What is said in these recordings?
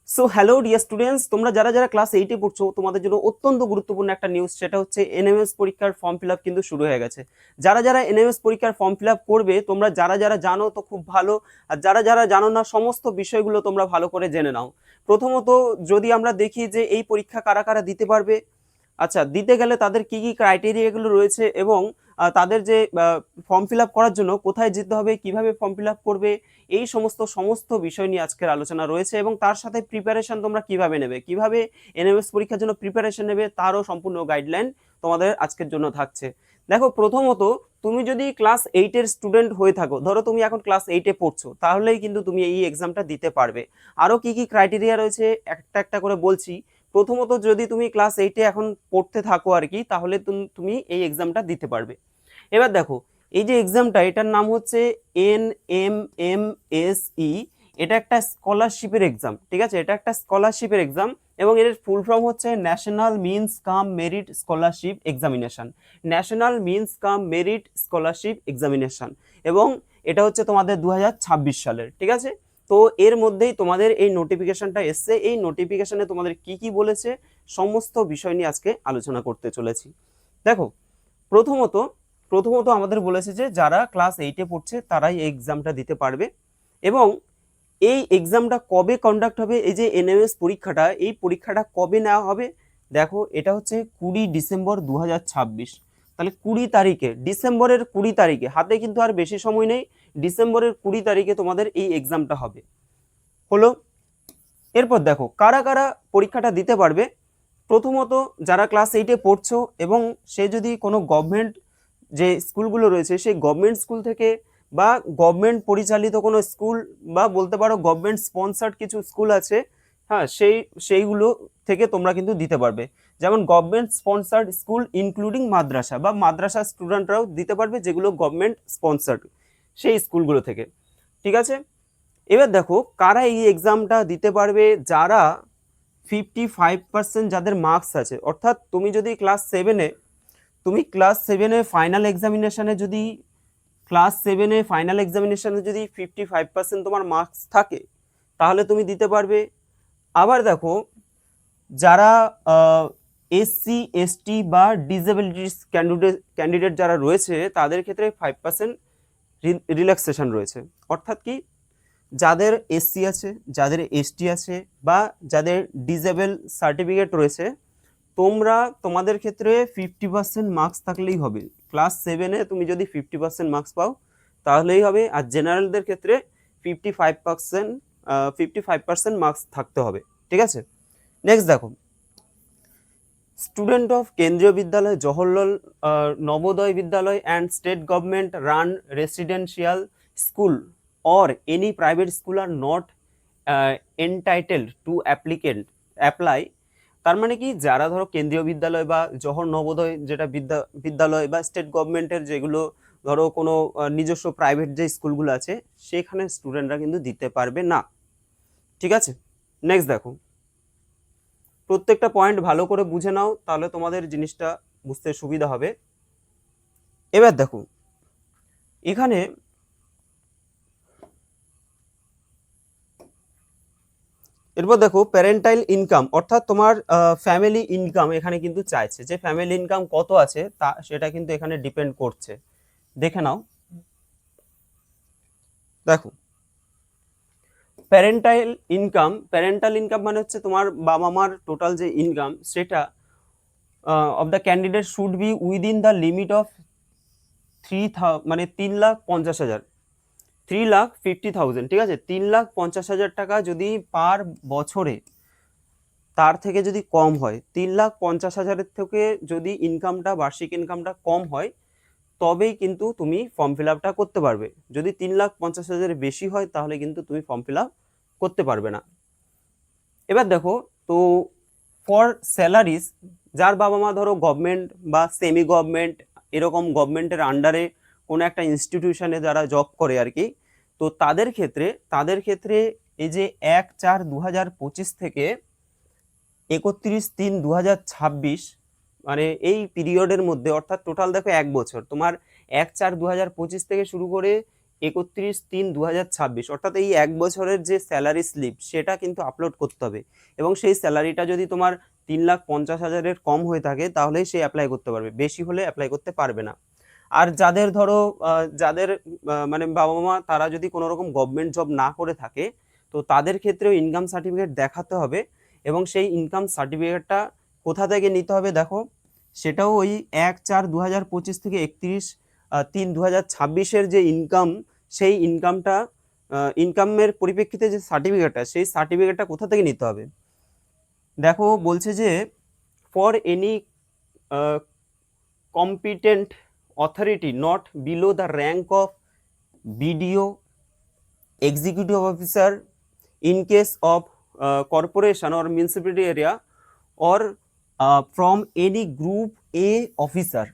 So hello dear students, তোমরা যারা যারা ক্লাস 8-এ পড়ছো তোমাদের জন্য অত্যন্ত গুরুত্বপূর্ণ একটা নিউজ, সেটা হচ্ছে এনএমএস পরীক্ষার ফর্ম ফিল আপ কিন্তু শুরু হয়ে গেছে। যারা যারা এনএমএস পরীক্ষার ফর্ম ফিল আপ করবে, তোমরা যারা যারা জানো তো খুব ভালো, আর যারা যারা জানো না সমস্ত বিষয়গুলো তোমরা ভালো করে জেনে নাও। প্রথমত, যদি আমরা দেখি যে এই পরীক্ষা কারা কারা দিতে পারবে, আচ্ছা দিতে গেলে তাদের কি কি ক্রাইটেরিয়াগুলো রয়েছে এবং তাদের যে ফর্ম ফিল আপ করার জন্য কোথায় যেতে হবে, কিভাবে ফর্ম ফিল আপ করবে, এই সমস্ত বিষয় নিয়ে আজকের আলোচনা রয়েছে। এবং তার সাথে প্রিপারেশন তোমরা কিভাবে নেবে, কিভাবে এনএমএস পরীক্ষার জন্য প্রিপারেশন নেবে, তারও সম্পূর্ণ গাইডলাইন তোমাদের আজকের জন্য থাকছে। দেখো, প্রথমত তুমি যদি ক্লাস 8-এর স্টুডেন্ট হয়ে থাকো, ধরো তুমি এখন ক্লাস 8-এ পড়ছো, তাহলেই কিন্তু তুমি এই এক্সামটা দিতে পারবে। আরও কি কি ক্রাইটেরিয়া রয়েছে একটা একটা করে বলছি। প্রথমত, যদি তুমি ক্লাস 8-এ এখন পড়তে থাকো আর কি, তাহলে তুমি এই এক্সামটা দিতে পারবে। এবার দেখো, এই যে এক্সামটা, এটার নাম হচ্ছে NMMSE। এটা একটা স্কলারশিপের এক্সাম, ঠিক আছে? এটা একটা স্কলারশিপের এক্সাম এবং এর ফুল ফর্ম হচ্ছে ন্যাশনাল মিনস কাম merit scholarship examination. National means কাম মেরিট স্কলারশিপ এক্সামিনেশন। এবং এটা হচ্ছে তোমাদের 2026 সালের, ঠিক আছে? তো এর মধ্যেই তোমাদের এই নোটিফিকেশনটা এসছে। এই নোটিফিকেশনে তোমাদের কি কি বলেছে সমস্ত বিষয় নিয়ে আজকে আলোচনা করতে চলেছি। দেখো, প্রথমত প্রথমত আমাদের বলেছে যে যারা ক্লাস 8-এ পড়ছে তারাই এই এক্সামটা দিতে পারবে। এবং এই এক্সামটা কবে কন্ডাক্ট হবে, এই যে এনএমএস পরীক্ষাটা, এই পরীক্ষাটা কবে নেওয়া হবে? দেখো, এটা হচ্ছে 20 ডিসেম্বর 2026। তাহলে 20 তারিখে, ডিসেম্বরের 20 তারিখে, হাতে কিন্তু আর বেশি সময় নেই, ডিসেম্বরের 20 তারিখে তোমাদের এই এক্সামটা হবে। হলো। এরপর দেখো কারা কারা পরীক্ষাটা দিতে পারবে। প্রথমত, যারা ক্লাস 8-এ পড়ছো এবং সে যদি কোনো গভর্নমেন্ট যে স্কুলগুলো রয়েছে সেই গভর্নমেন্ট স্কুল থেকে বা গভর্নমেন্ট পরিচালিত কোনো স্কুল, বা বলতে পারো গভর্নমেন্ট স্পন্সার্ড কিছু স্কুল আছে, হ্যাঁ, সেইগুলো থেকে তোমরা কিন্তু দিতে পারবে। যেমন গভর্নমেন্ট স্পন্সার্ড স্কুল ইনক্লুডিং মাদ্রাসা, বা মাদ্রাসা স্টুডেন্টরাও দিতে পারবে যেগুলো গভর্নমেন্ট স্পন্সার্ড, সেই স্কুলগুলো থেকে, ঠিক আছে? এবার দেখো কারা এই এক্সামটা দিতে পারবে। যারা 55% যাদের মার্কস আছে, অর্থাৎ তুমি ফাইনাল এক্সামিনেশনে যদি যদি 55% তোমার মার্কস থাকে, তাহলে তুমি দিতে পারবে। আবার দেখো, যারা SC ST বা ডিসেবিলিটিস ক্যান্ডিডেট যারা রয়েছে, তাদের ক্ষেত্রে 5% রিল্যাক্সেশন রয়েছে। অর্থাৎ কি, যাদের SC আছে, যাদের ST আছে, বা যাদের ডিসেবল সার্টিফিকেট রয়েছে, তোমাদের ক্ষেত্রে 50% মার্কস থাকলেই হবে। ক্লাস 7-এ তুমি যদি 50% মার্কস পাও তাহলেই হবে। আর জেনারেলদের ক্ষেত্রে 55% মার্কস থাকতে হবে, ঠিক আছে? নেক্সট দেখো, স্টুডেন্ট অফ কেন্দ্রীয় বিদ্যালয়, জওহরলাল নবোদয় বিদ্যালয় and state government run residential school or any private school are not entitled to apply. তার মানে কি, যারা ধরো কেন্দ্রীয় বিদ্যালয় বা জওহর নবোদয় যেটা বিদ্যালয়, বা স্টেট গভর্নমেন্টের যেগুলো ধরো কোনো নিজস্ব প্রাইভেট যে স্কুলগুলো আছে, সেখানে স্টুডেন্টরা কিন্তু দিতে পারবে না, ঠিক আছে? নেক্সট দেখো, প্রত্যেকটা পয়েন্ট ভালো করে বুঝে নাও, তাহলে তোমাদের জিনিসটা বুঝতে সুবিধা হবে। এবার দেখো, এখানে এরপর দেখো প্যারেন্টাইল ইনকাম, অর্থাৎ তোমার ফ্যামিলি ইনকাম এখানে কিন্তু চাইছে, যে ফ্যামিলি ইনকাম কত আছে তা সেটা কিন্তু এখানে ডিপেন্ড করছে। দেখে নাও। দেখো, প্যারেন্টাল ইনকাম মানে হচ্ছে তোমার বাবা মার টোটাল যে ইনকাম, সেটা of the candidate should be within the limit of 3,50,000, 3,50,000, ঠিক আছে? 3,50,000 টাকা যদি পার বছরে তার থেকে যদি কম হয়, 3,50,000-এর থেকে যদি বার্ষিক ইনকামটা কম হয়, তবেই কিন্তু তুমি ফর্ম ফিল আপটা করতে পারবে। যদি 3,50,000 বেশি হয়, তাহলে কিন্তু তুমি ফর্ম ফিল আপ করতে পারবে না। এবার দেখো, তো ফর স্যালারিজ, যার বাবা মা ধরো গভর্নমেন্ট বা সেমি গভর্নমেন্ট এরকম গভর্নমেন্টের আন্ডারে কোনো একটা ইনস্টিটিউশনে যারা জব করে আর কি, তো তাদের ক্ষেত্রে এই যে 1/4/2025 থেকে 31/3/2026, মানে এই পিরিয়ডের মধ্যে, অর্থাৎ টোটাল দেখো 1 বছর, তোমার 1/4/2025 থেকে শুরু করে 31/3/2026, অর্থাৎ এই 1 বছরের যে স্যালারি স্লিপ সেটা কিন্তু আপলোড করতে হবে। এবং সেই স্যালারিটা যদি তোমার 3,50,000-এর কম হয়ে থাকে তাহলেই সে অ্যাপ্লাই করতে পারবে, বেশি হলে অ্যাপ্লাই করতে পারবে না। আর যাদের ধরো যাদের মানে বাবা মা তারা যদি কোনো রকম গভর্নমেন্ট জব না করে থাকে, তো তাদের ক্ষেত্রেও ইনকাম সার্টিফিকেট দেখাতে হবে। এবং সেই ইনকাম সার্টিফিকেটটা কোথা থেকে নিতে হবে দেখো, সেটাও ওই 1/4/2025 থেকে 31/3/2026-এর যে ইনকাম, সেই ইনকামের পরিপ্রেক্ষিতে যে সার্টিফিকেটটা, সেই সার্টিফিকেটটা কোথা থেকে নিতে হবে দেখো, বলছে যে for any competent authority not below the rank of BDO, executive officer, in case of corporation or municipality area, or from any group A officer।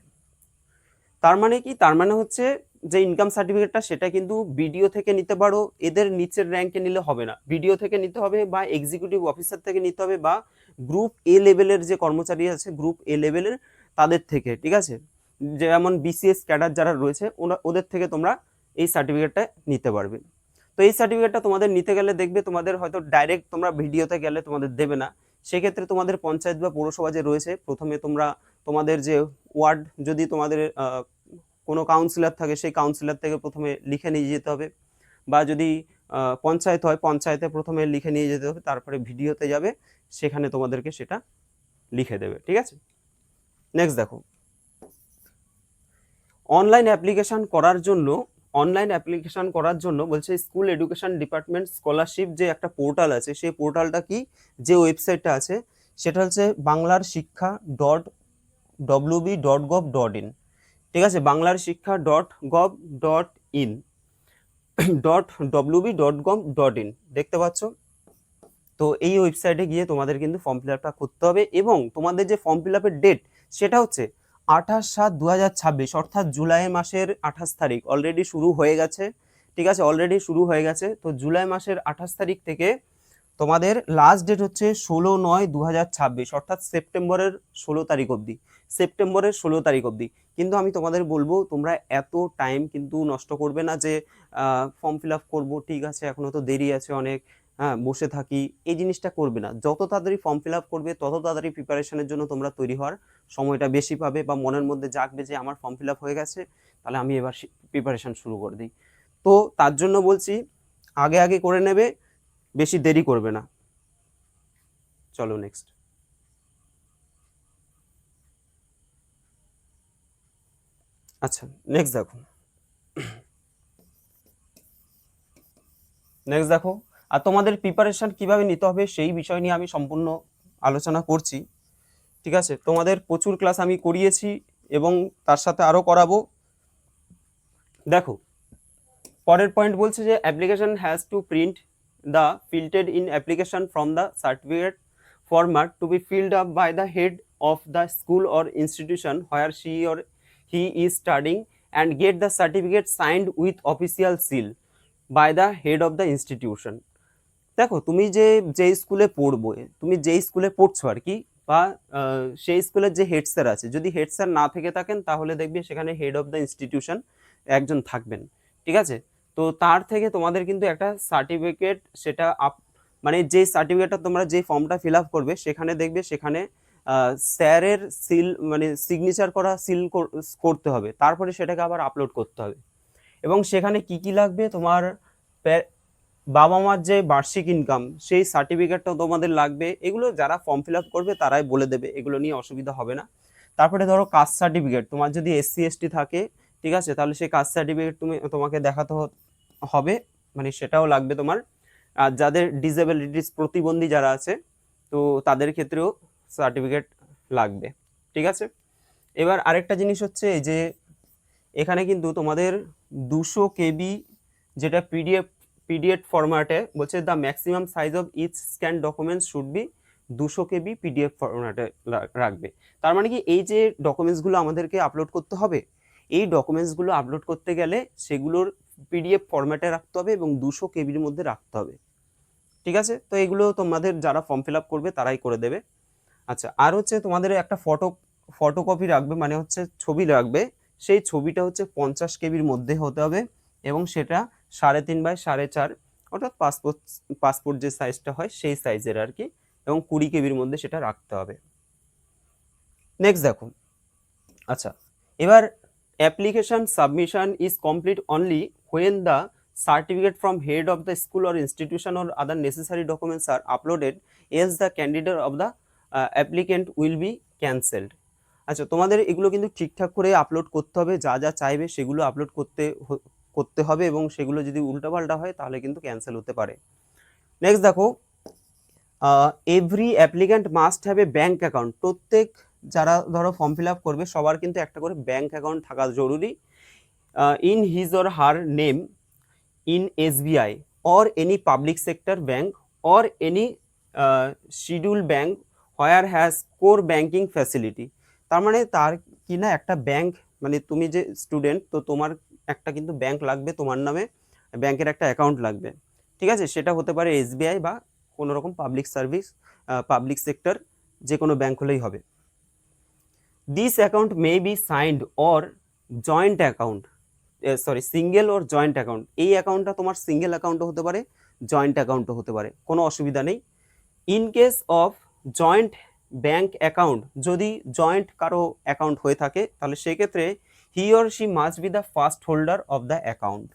তার মানে কি, তার মানে হচ্ছে যে ইনকাম সার্টিফিকেটটা সেটা কিন্তু বিডিও থেকে নিতে পারো, এদের নিচের র্যাঙ্কে নিলে হবে না, বিডিও থেকে নিতে হবে বা এক্সিকিউটিভ অফিসার থেকে নিতে হবে বা গ্রুপ এ লেভেলের যে কর্মচারী আছে গ্রুপ এ লেভেলের তাদের থেকে, ঠিক আছে, যেমন বিসিএস ক্যাডার যারা রয়েছে ওদের থেকে তোমরা এই সার্টিফিকেটটা নিতে পারবে। তো এই সার্টিফিকেটটা তোমাদের নিতে গেলে দেখবে তোমাদের হয়তো ডাইরেক্ট তোমরা ভিডিওতে গেলে তোমাদের দেবে না, সেক্ষেত্রে তোমাদের পঞ্চায়েত বা পৌরসভা যে রয়েছে প্রথমে তোমরা তোমাদের যে ওয়ার্ড, যদি তোমাদের কোনো কাউন্সিলর থাকে সেই কাউন্সিলর থেকে প্রথমে লিখে নিয়ে যেতে হবে, বা যদি পঞ্চায়েত হয় পঞ্চায়েতে প্রথমে লিখে নিয়ে যেতে হবে, তারপরে ভিডিওতে যাবে, সেখানে তোমাদেরকে সেটা লিখে দেবে, ঠিক আছে। নেক্সট দেখো, অনলাইন অ্যাপ্লিকেশন করার জন্য বলছে স্কুল এডুকেশন ডিপার্টমেন্ট স্কলারশিপ যে একটা পোর্টাল আছে, সেই পোর্টালটা কি, যে ওয়েবসাইটটা আছে সেটা হচ্ছে banglarshikha.wb.gov.in, ঠিক আছে, banglarshikha.gov.in .wb.gov.in দেখতে পাচ্ছ। তো এই ওয়েবসাইটে গিয়ে তোমাদের কিন্তু ফর্ম ফিল আপটা করতে হবে, এবং তোমাদের যে ফর্ম ফিল আপের ডেট সেটা হচ্ছে 28/7/2026, অর্থাৎ জুলাই মাসের 28 তারিখ অলরেডি শুরু হয়ে গেছে, ঠিক আছে, অলরেডি শুরু হয়ে গেছে। তো জুলাই মাসের 28 তারিখ থেকে তোমাদের লাস্ট ডেট হচ্ছে 16/9/2026, অর্থাৎ সেপ্টেম্বরের 16 তারিখ অবধি, কিন্তু আমি তোমাদের বলবো তোমরা এত টাইম কিন্তু নষ্ট করবে না যে ফর্ম ফিল আপ করবো, ঠিক আছে এখনো তো দেরি আছে অনেক, হ্যাঁ বসে থাকি, এই জিনিসটা করবে না। যত তাড়াতাড়ি ফর্ম ফিল আপ করবে তত তাড়াতাড়ি প্রিপারেশনের জন্য তোমরা তৈরি হওয়ার সময়টা বেশি পাবে, বা মনের মধ্যে জাগবে যে আমার ফর্ম ফিল আপ হয়ে গেছে, তাহলে আমি এবার প্রিপারেশন শুরু করে দিই। তো তার জন্য বলছি আগে আগে করে নেবে, বেশি দেরি করবে না। চলো নেক্সট, আচ্ছা নেক্সট দেখো, আর তোমাদের প্রিপারেশন কিভাবে নিতে হবে সেই বিষয় নিয়ে আমি সম্পূর্ণ আলোচনা করছি, ঠিক আছে। তোমাদের প্রচুর ক্লাস আমি করিয়েছি এবং তার সাথে আরো করাবো। দেখো পরের পয়েন্ট বলছে যে application has to print the filtered in application from the certificate format to be filled up by the head of the school or institution where she or he is studying and get the certificate signed with official seal by the head of the institution। দেখো তুমি যে স্কুলে পড়বো, তুমি যেই স্কুলে পড়ছো আর কি, বা সেই স্কুলের যে হেড স্যার আছে, যদি হেড স্যার না থেকে থাকেন তাহলে দেখবে সেখানে হেড অফ দ্য ইনস্টিটিউশন একজন থাকবেন, ঠিক আছে। তো তার থেকে তোমাদের কিন্তু একটা সার্টিফিকেট, সেটা মানে যে সার্টিফিকেটটা তোমরা যে ফর্মটা ফিল আপ করবে সেখানে দেখবে সেখানে স্যারের সিল মানে সিগনেচার করা সিল করতে হবে, তারপরে সেটাকে আবার আপলোড করতে হবে। এবং সেখানে কি কি লাগবে, তোমার বাবা মার যে বার্ষিক ইনকাম সেই সার্টিফিকেটটাও তোমাদের লাগবে, এগুলো যারা ফর্ম ফিল আপ করবে তারাই বলে দেবে, এগুলো নিয়ে অসুবিধা হবে না। তারপরে ধরো কাস্ট সার্টিফিকেট, তোমার যদি এসসি এসটি থাকে, ঠিক আছে, তাহলে সেই কাস্ট সার্টিফিকেট তোমাকে দেখাতে হবে, মানে সেটাও লাগবে তোমার। আর যাদের ডিসেবিলিটিস প্রতিবন্ধী যারা আছে, তো তাদের ক্ষেত্রেও সার্টিফিকেট লাগবে, ঠিক আছে। এবার আরেকটা জিনিস হচ্ছে এই যে এখানে কিন্তু তোমাদের 200 KB যেটা পিডিএফ ফরম্যাটে বলছে the maximum size of each scan documents should be 200 KB PDF ফরম্যাটে রাখবে। তার মানে কি, এই যে ডকুমেন্টসগুলো আমাদেরকে আপলোড করতে হবে, এই ডকুমেন্টসগুলো আপলোড করতে গেলে সেগুলোর পিডিএফ ফরম্যাটে রাখতে হবে এবং 200 KBর মধ্যে রাখতে হবে, ঠিক আছে। তো এগুলো তোমাদের যারা ফর্ম ফিল আপ করবে তারাই করে দেবে। আচ্ছা, আর হচ্ছে তোমাদের একটা ফটোকপি রাখবে, মানে হচ্ছে ছবি রাখবে, সেই ছবিটা হচ্ছে 50 KBর মধ্যে হতে হবে এবং সেটা 3.5 বাই 4.5, অর্থাৎ পাসপোর্ট যে সাইজটা হয় সেই সাইজের আর কি, এবং 20 কেবির মধ্যে সেটা রাখতে হবে। নেক্সট দেখো, আচ্ছা এবার application submission is complete only when the certificate from head of the school or institution or other necessary documents are uploaded as the candidate of the applicant will be cancelled. আচ্ছা তোমাদের এগুলো কিন্তু ঠিকঠাক করে upload করতে হবে, যা যা চাইবে সেগুলো আপলোড করতে হবে, এবং সেগুলো যদি উল্টাপাল্টা হয় তাহলে কিন্তু ক্যান্সেল হতে পারে। নেক্সট দেখো, every applicant must have a bank account. প্রত্যেক যারা ধরো ফর্ম ফিল আপ করবে সবার কিন্তু একটা করে ব্যাঙ্ক অ্যাকাউন্ট থাকা জরুরি, in his or her name in SBI or any public sector bank or any scheduled bank where has core banking facility। তার মানে তার কিনা একটা ব্যাংক, মানে তুমি যে স্টুডেন্ট তো তোমার একটা কিন্তু ব্যাংক লাগবে, তোমার নামে ব্যাংকের একটা অ্যাকাউন্ট লাগবে, ঠিক আছে? সেটা হতে পারে SBI বা কোনো রকম পাবলিক সেক্টর যে কোনো ব্যাংক হলেই হবে। This account may be signed or joint account, single or joint account. এই অ্যাকাউন্টটা তোমার সিঙ্গেল অ্যাকাউন্টও হতে পারে, জয়েন্ট অ্যাকাউন্টও হতে পারে, কোনো অসুবিধা নেই। In case of joint bank account, যদি জয়েন্ট কারো অ্যাকাউন্ট হয়ে থাকে তাহলে সেক্ষেত্রে he or she must be the first holder of the account.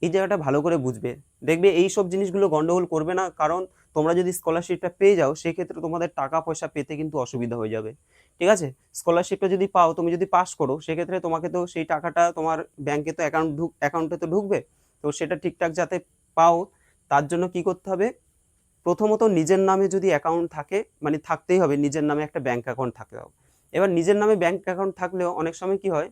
এই জায়গাটা ভালো করে বুঝবে, দেখবে এই সব জিনিসগুলো গন্ডগোল করবে না, কারণ তোমরা যদি স্কলারশিপটা পেয়ে যাও সেক্ষেত্রে তোমাদের টাকা পয়সা পেতে কিন্তু অসুবিধা হয়ে যাবে, ঠিক আছে? স্কলারশিপটা যদি পাও, তুমি যদি পাস করো, সেক্ষেত্রে তোমাকে তো সেই টাকাটা তোমার ব্যাংকে তো অ্যাকাউন্টে তো ঢুকবে, তো সেটা ঠিকঠাক যাতে পাও তার জন্য কি করতে হবে, প্রথমত নিজের নামে যদি অ্যাকাউন্ট থাকে, মানে থাকতেই হবে নিজের নামে একটা ব্যাংক অ্যাকাউন্ট থাকতে হবে। এবার নিজের নামে ব্যাংক অ্যাকাউন্ট থাকলেও অনেক সময় কি হয়,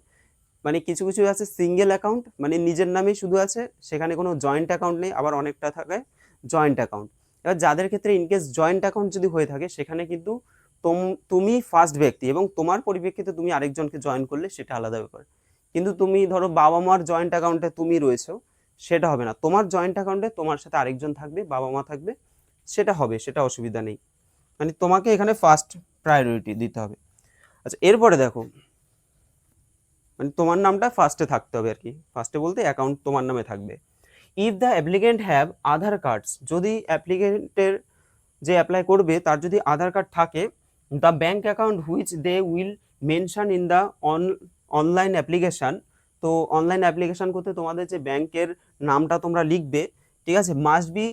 মানে কিছু কিছু আছে সিঙ্গেল অ্যাকাউন্ট, মানে নিজের নামেই শুধু আছে, সেখানে কোনো জয়েন্ট অ্যাকাউন্ট নেই, আবার অনেকটা থাকে জয়েন্ট অ্যাকাউন্ট। এবার যাদের ক্ষেত্রে ইনকেস জয়েন্ট অ্যাকাউন্ট যদি হয়ে থাকে সেখানে কিন্তু তুমি ফার্স্ট ব্যক্তি এবং তোমার পরিপ্রেক্ষিতে তুমি আরেকজনকে জয়েন করলে সেটা আলাদা ব্যাপার, কিন্তু তুমি ধরো বাবা মার জয়েন্ট অ্যাকাউন্টে তুমি রয়েছো, সেটা হবে না। তোমার জয়েন্ট অ্যাকাউন্টে তোমার সাথে আরেকজন থাকবে, বাবা মা থাকবে, সেটা হবে, সেটা অসুবিধা নেই, মানে তোমাকে এখানে ফার্স্ট প্রায়োরিটি দিতে হবে। আচ্ছা এরপরে দেখো, মানে তোমার নামটা ফার্স্টে থাকতে হবে আর কি, ফার্স্টে বলতে অ্যাকাউন্ট তোমার নামে থাকবে। If the applicant have Aadhaar cards, যদি অ্যাপ্লিকেন্টের যে অ্যাপ্লাই করবে তার যদি আধার কার্ড থাকে, the bank account which they will mention in the online application, তো অনলাইন অ্যাপ্লিকেশান করতে তোমাদের যে ব্যাংকের নামটা তোমরা লিখবে, ঠিক আছে, must be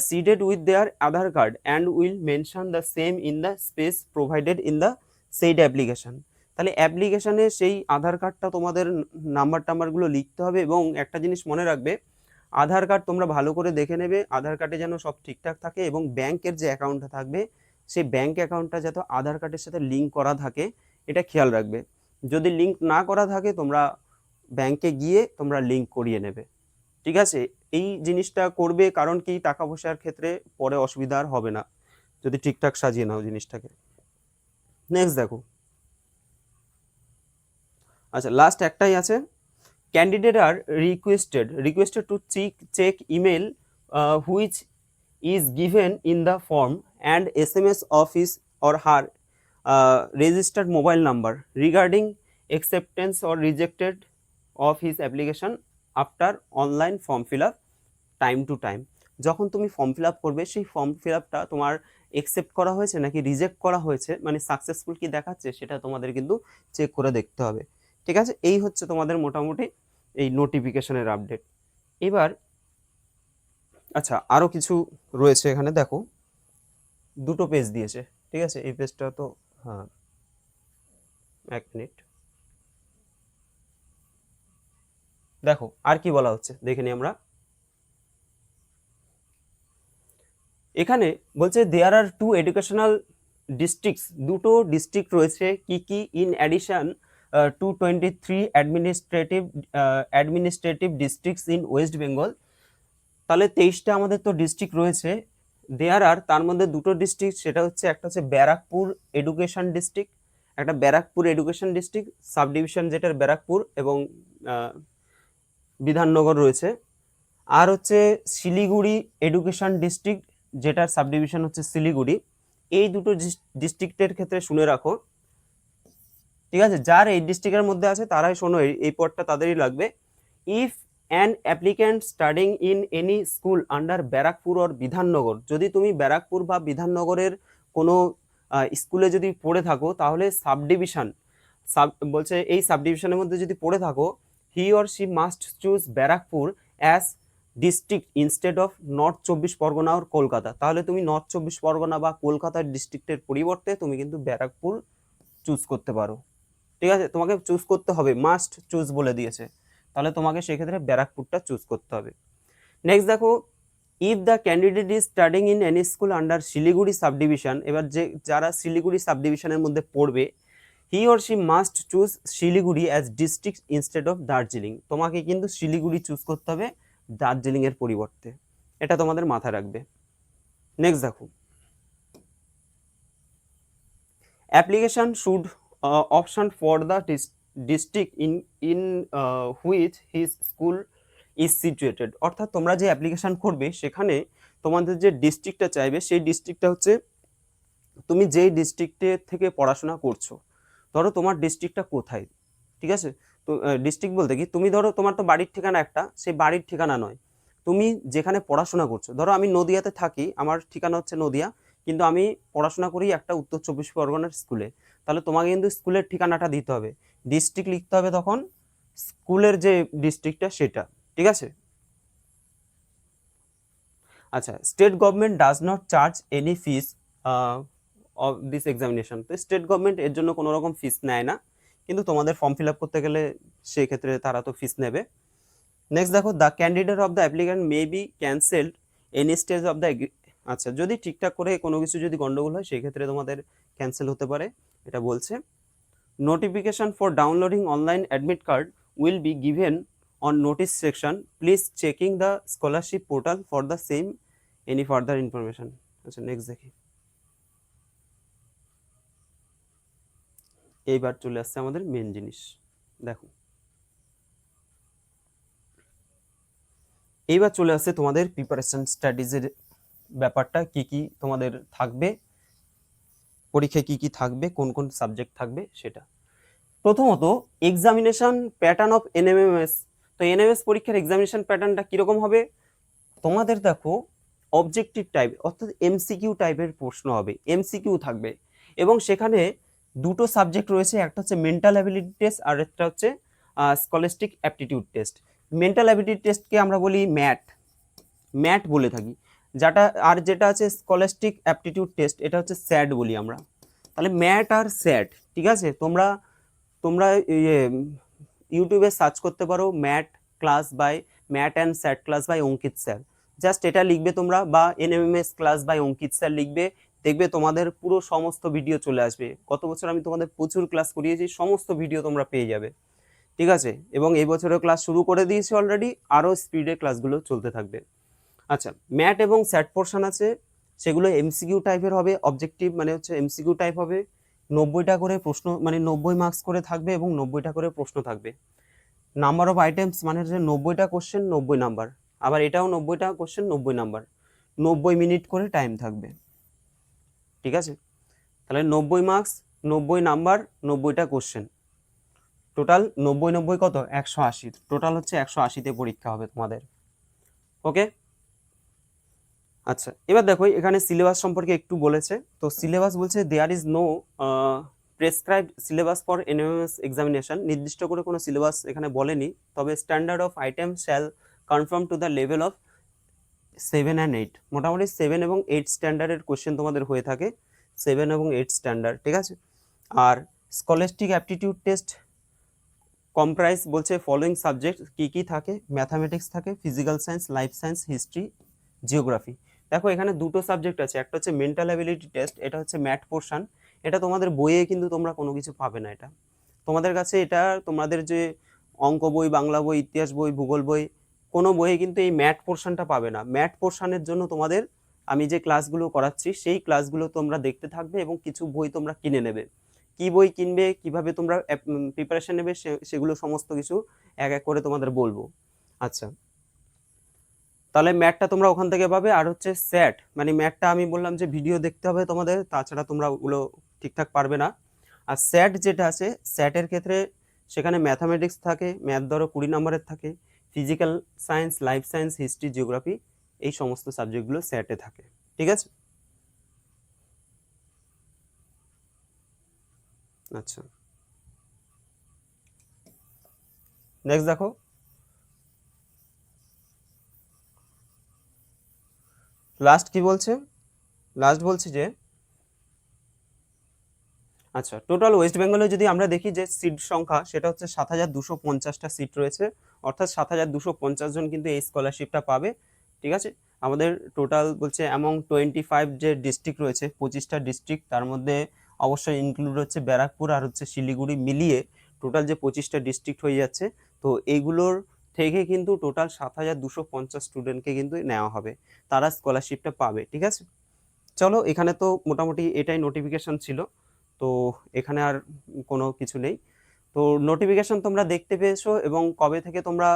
seeded with their Aadhaar card and will mention the same in the space provided in the said application. তাহলে অ্যাপ্লিকেশানে সেই আধার কার্ডটা তোমাদের টাম্বারগুলো লিখতে হবে, এবং একটা জিনিস মনে রাখবে, আধার কার্ড তোমরা ভালো করে দেখে নেবে, আধার কার্ডে যেন সব ঠিকঠাক থাকে, এবং ব্যাংকের যে অ্যাকাউন্টটা থাকবে সেই ব্যাংক অ্যাকাউন্টটা যাতে আধার কার্ডের সাথে লিঙ্ক করা থাকে এটা খেয়াল রাখবে। যদি লিঙ্ক না করা থাকে তোমরা ব্যাংকে গিয়ে তোমরা লিঙ্ক করিয়ে নেবে, ঠিক আছে? এই জিনিসটা করবে, কারণ কি টাকা পয়সার ক্ষেত্রে পরে অসুবিধা আর হবে না যদি ঠিকঠাক সাজিয়ে নাও জিনিসটাকে। নেক্সট দেখো, আচ্ছা লাস্ট একটাই আছে, candidate are requested to check email which is given in the form and SMS of his or her registered mobile number regarding acceptance or rejected of his application after online form fill up time to time। যখন তুমি form fill up করবে সেই form fill আপটা তোমার accept করা হয়েছে নাকি reject করা হয়েছে, মানে সাকসেসফুল কি দেখাচ্ছে সেটা তোমাদের কিন্তু চেক করে দেখতে হবে, ঠিক আছে? এই হচ্ছে তোমাদের মোটামুটি এই নোটিফিকেশনের আপডেট। এবার আচ্ছা আরও কিছু রয়েছে এখানে, দেখো দুটো পেজ দিয়েছে, ঠিক আছে? এই পেজটা তো, হ্যাঁ এক মিনিট, দেখো আর কি বলা হচ্ছে দেখে নিই আমরা। এখানে বলছে দেয়ার আর টু এডুকেশনাল ডিস্ট্রিক্টস, দুটো ডিস্ট্রিক্ট রয়েছে, কি কি, in addition to 23 administrative districts in West Bengal. তাহলে 23টা আমাদের তো ডিস্ট্রিক্ট রয়েছে, দেয়ার আর তার মধ্যে দুটো ডিস্ট্রিক্ট, সেটা হচ্ছে একটা হচ্ছে ব্যারাকপুর এডুকেশন ডিস্ট্রিক্ট, একটা Barrackpore education district sub division যেটার ব্যারাকপুর এবং বিধাননগর রয়েছে, আর হচ্ছে শিলিগুড়ি এডুকেশন ডিস্ট্রিক্ট যেটার সাব ডিভিশন হচ্ছে শিলিগুড়ি। এই দুটো ডিস্ট্রিক্টের ক্ষেত্রে শুনে রাখো, ঠিক আছে? যার এই ডিস্ট্রিক্টের মধ্যে আছে তারাই শোনো, এই পদটা তাদেরই লাগবে। If an applicant studying in any school under Barrackpore or Bidhannagar, যদি তুমি ব্যারাকপুর বা বিধাননগরের কোনো স্কুলে যদি পড়ে থাকো তাহলে বলছে এই সাবডিভিশনের মধ্যে যদি পড়ে থাকো, he or she must choose Barrackpore as district instead of north চব্বিশ পরগনা ওর কলকাতা, তাহলে তুমি নর্থ চব্বিশ পরগনা বা কলকাতার ডিস্ট্রিক্টের পরিবর্তে তুমি কিন্তু ব্যারাকপুর চুজ করতে পারো। ঠিক আছে, তোমাকে চুজ করতে হবে, মাস্ট চুজ বলে দিয়েছে, তাহলে তোমাকে সেক্ষেত্রে ব্যারাকপুরটা চুজ করতে হবে। নেক্সট দেখো, if the candidate is studying in any school under Siliguri subdivision, এবার যারা শিলিগুড়ি সাবডিভিশনের মধ্যে পড়বে, he or she must choose Siliguri as district instead of Darjeeling, তোমাকে কিন্তু শিলিগুড়ি চুজ করতে হবে দার্জিলিং এর পরিবর্তে, এটা তোমাদের মাথায় রাখবে। নেক্সট দেখো, application should option for the district in which his school is situated, অর্থাৎ তোমরা যে অ্যাপ্লিকেশন করবে সেখানে তোমাদের যে ডিস্ট্রিক্টটা চাইবে সেই ডিস্ট্রিক্টটা হচ্ছে তুমি যেই ডিস্ট্রিক্টে থেকে পড়াশোনা করছো, ধরো তোমার ডিস্ট্রিক্টটা কোথায়, ঠিক আছে, তো ডিস্ট্রিক্ট বলতে কি, তুমি ধরো তোমার তো বাড়ির ঠিকানা একটা, সেই বাড়ির ঠিকানা নয়, তুমি যেখানে পড়াশোনা করছো, ধরো আমি নদিয়াতে থাকি, আমার ঠিকানা হচ্ছে নদিয়া, কিন্তু আমি পড়াশোনা করি একটা উত্তর চব্বিশ পরগনার স্কুলে, তাহলে তোমাকে কিন্তু স্কুলের ঠিকানাটা দিতে হবে, ডিস্ট্রিক্ট লিখতে হবে তখন স্কুলের যে ডিস্ট্রিক্টটা সেটা, ঠিক আছে। আচ্ছা, state government does not charge any fees of this examination, তো স্টেট গভর্নমেন্ট এর জন্য কোনো রকম ফিস নেয় না, কিন্তু তোমাদের ফর্ম ফিল আপ করতে গেলে সেই ক্ষেত্রে তারা তো ফিস নেবে। নেক্সট দেখো, the candidate of the applicant may be cancelled any stage of the, আচ্ছা যদি ঠিকঠাক করে কোনো কিছু যদি গন্ডগোল হয় সেই ক্ষেত্রে তোমাদের ক্যান্সেল হতে পারে, এটা বলছে। Notification for downloading online admit card will be given on notice section, please checking the scholarship portal for the same any further information. আচ্ছা নেক্সট দেখি, এইবার চলে আসছে আমাদের মেন জিনিস, দেখো এইবার চলে আসছে তোমাদের প্রিপারেশন স্টাডিজের ব্যাপারটা, কি কি তোমাদের থাকবে পরীক্ষায়, কি কি থাকবে, কোন কোন সাবজেক্ট থাকবে সেটা। প্রথমত এক্সামিনেশন প্যাটার্ন অফ এনএমএমএস, তো এনএমএস পরীক্ষার এক্সামিনেশন প্যাটার্নটা কিরকম হবে, তোমাদের দেখো অবজেক্টিভ টাইপ অর্থাৎ এমসিকিউ টাইপের প্রশ্ন হবে, এমসিকিউ থাকবে, এবং সেখানে দুটো সাবজেক্ট রয়েছে, একটা হচ্ছে মেন্টাল অ্যাবিলিটি টেস্ট আর একটা হচ্ছে scholastic aptitude test. Mental ability টেস্টকে আমরা বলি ম্যাট বলে থাকি, যেটা আছে স্কলাস্টিক অ্যাপটিটিউড টেস্ট, এটা হচ্ছে স্যাড বলি আমরা। তাহলে ম্যাট আর স্যাড, ঠিক আছে, তোমরা তোমরা ইউটিউবে সার্চ করতে পারো MAT and SAT class by Ankit sir, just এটা লিখবে তোমরা, বা NMMS class by Ankit sir লিখবে, দেখবে তোমাদের পুরো সমস্ত ভিডিও চলে আসবে, গত বছর আমি তোমাদের প্রচুর ক্লাস করিয়েছি, সমস্ত ভিডিও তোমরা পেয়ে যাবে, ঠিক আছে, এবং এই বছরের ক্লাস শুরু করে দিয়েছি অলরেডি, আরও স্পিডে ক্লাসগুলো চলতে থাকবে। আচ্ছা, ম্যাট এবং স্যাট পোর্শন আছে, সেগুলো এমসিকিউ টাইপের হবে, অবজেক্টিভ মানে হচ্ছে এমসিকিউ টাইপ হবে, 90টা করে প্রশ্ন মানে 90 মার্কস করে থাকবে এবং 90টা করে প্রশ্ন থাকবে। নাম্বার অফ আইটেমস মানে হচ্ছে 90টা কোশ্চেন 90 নাম্বার, আবার এটাও 90টা কোশ্চেন 90 নাম্বার, 90 মিনিট করে টাইম থাকবে, ঠিক আছে, তাহলে 90 মার্কস 90 নাম্বার 90টা কোশ্চেন, টোটাল 90 কত 180, টোটাল হচ্ছে 180তে পরীক্ষা হবে তোমাদের, ওকে। আচ্ছা এবার দেখো এখানে সিলেবাস সম্পর্কে একটু বলেছে, তো সিলেবাস বলছে there is no prescribed syllabus for NMMS examination, নির্দিষ্ট করে কোনো সিলেবাস এখানে বলেনি, তবে standard of item shall conform to the level of 7 and 8, মোটামুটি 7 এবং 8 স্ট্যান্ডার্ডের কোশ্চেন তোমাদের হয়ে থাকে, 7 এবং 8 স্ট্যান্ডার্ড, ঠিক আছে। আর স্কলাস্টিক অ্যাপটিটিউড টেস্ট কম্প্রাইজ বলছে ফলোয়িং সাবজেক্ট, কি কি থাকে, ম্যাথামেটিক্স থাকে, physical science, life science, history, geography. দেখো এখানে দুটো সাবজেক্ট আছে, একটা হচ্ছে মেন্টাল অ্যাবিলিটি টেস্ট, এটা হচ্ছে ম্যাথ পোর্শন, এটা তোমাদের বইয়ে কিন্তু তোমরা কোনো কিছু পাবে না, এটা তোমাদের কাছে, এটা তোমাদের যে অঙ্ক বই, বাংলা বই, ইতিহাস বই, ভূগোল বই, কোনো বইয়ে কিন্তু এই ম্যাথ পোর্শনটা পাবে না। ম্যাথ পোর্শনের জন্য তোমাদের আমি যে ক্লাসগুলো করাচ্ছি সেই ক্লাসগুলো তোমরা দেখতে থাকবে এবং কিছু বই তোমরা কিনে নেবে, কি বই কিনবে, কিভাবে তোমরা প্রিপারেশন নেবে, সেগুলো সমস্ত কিছু এক এক করে তোমাদের বলবো। আচ্ছা তাহলে ম্যাথটা তোমরা ওখান থেকে পাবে, আর হচ্ছে স্যাট মানে ম্যাথটা আমি বললাম যে ভিডিও দেখতে হবে তোমাদের, তাছাড়া তোমরা ওগুলো ঠিকঠাক পারবে না। আর স্যাট যেটা আছে, স্যাটের ক্ষেত্রে সেখানে ম্যাথামেটিক্স থাকে, ম্যাথ ধরো 20 নম্বরের থাকে, physical science, life science, history, geography, এই সমস্ত সাবজেক্টগুলো স্যাটে থাকে। ঠিক আছে? আচ্ছা, নেক্সট দেখো, লাস্ট কি বলছে, লাস্ট বলছে যে আচ্ছা, টোটাল ওয়েস্ট বেঙ্গলে যদি আমরা দেখি যে সিট সংখ্যা সেটা হচ্ছে 7,250টা সিট রয়েছে, অর্থাৎ 7,250 জন কিন্তু এই স্কলারশিপটা পাবে। ঠিক আছে? আমাদের টোটাল বলছে অ্যামং 25 যে ডিস্ট্রিক্ট রয়েছে, 25টা ডিস্ট্রিক্ট, তার মধ্যে অবশ্যই ইনক্লুড হচ্ছে ব্যারাকপুর আর হচ্ছে শিলিগুড়ি মিলিয়ে টোটাল যে 25টা ডিস্ট্রিক্ট হয়ে যাচ্ছে। তো এইগুলোর থেকে কিন্তু টোটাল 7,250 স্টুডেন্টকে কিন্তু নেওয়া হবে, তারা স্কলারশিপটা পাবে। ঠিক আছে? চলো, এখানে তো মোটামুটি এটাই নোটিফিকেশন ছিল, তো এখানে আর কোনো কিছু নেই। তো নোটিফিকেশন তোমরা দেখতে পেয়েছো এবং কবে থেকে তোমরা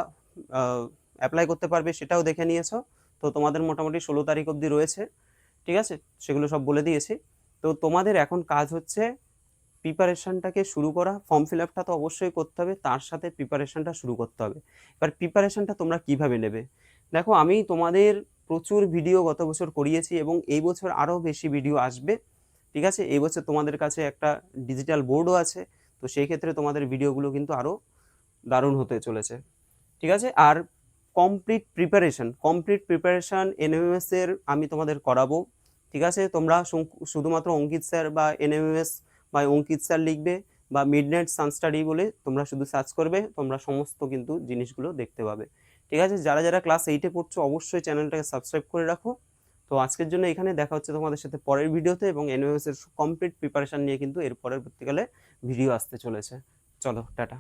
অ্যাপ্লাই করতে পারবে সেটাও দেখে নিয়েছো। তো তোমাদের মোটামুটি 16 তারিখ অবধি রয়েছে। ঠিক আছে? সেগুলো সব বলে দিয়েছি। তো তোমাদের এখন কাজ হচ্ছে প্রিপারেশনটাকে শুরু করা। ফর্ম ফিল আপটা তো অবশ্যই করতে হবে, তার সাথে প্রিপারেশনটা শুরু করতে হবে। এবার প্রিপারেশনটা তোমরা কিভাবে নেবে? দেখো, আমি তোমাদের প্রচুর ভিডিও গত বছর করিয়েছি এবং এই বছর আরও বেশি ভিডিও আসবে। ঠিক আছে? এই বছর তোমাদের কাছে একটা ডিজিটাল বোর্ডও আছে, তো সেই ক্ষেত্রে তোমাদের ভিডিওগুলো কিন্তু আরও দারুণ হতে চলেছে। ঠিক আছে? আর কমপ্লিট প্রিপারেশন এনএমএস এর আমি তোমাদের করাবো। ঠিক আছে? তোমরা শুধুমাত্র অঙ্কিত স্যার বা এনএমএস বা অঙ্কিত স্যার লিখবে, বা মিডনাইট সান স্টাডি বলে তোমরা শুধু সার্চ করবে, তোমরা সমস্ত কিন্তু জিনিসগুলো দেখতে পাবে। ঠিক আছে? যারা যারা ক্লাস 8-এ পড়ছো অবশ্যই চ্যানেলটাকে সাবস্ক্রাইব করে রাখো। তো আজকের জন্য এখানে দেখা হচ্ছে তোমাদের সাথে পরের ভিডিওতে, এবং এনএমএস এর কমপ্লিট প্রিপারেশন নিয়ে কিন্তু এর পরবর্তীকালে ভিডিও আসতে চলেছে। চলো, টাটা।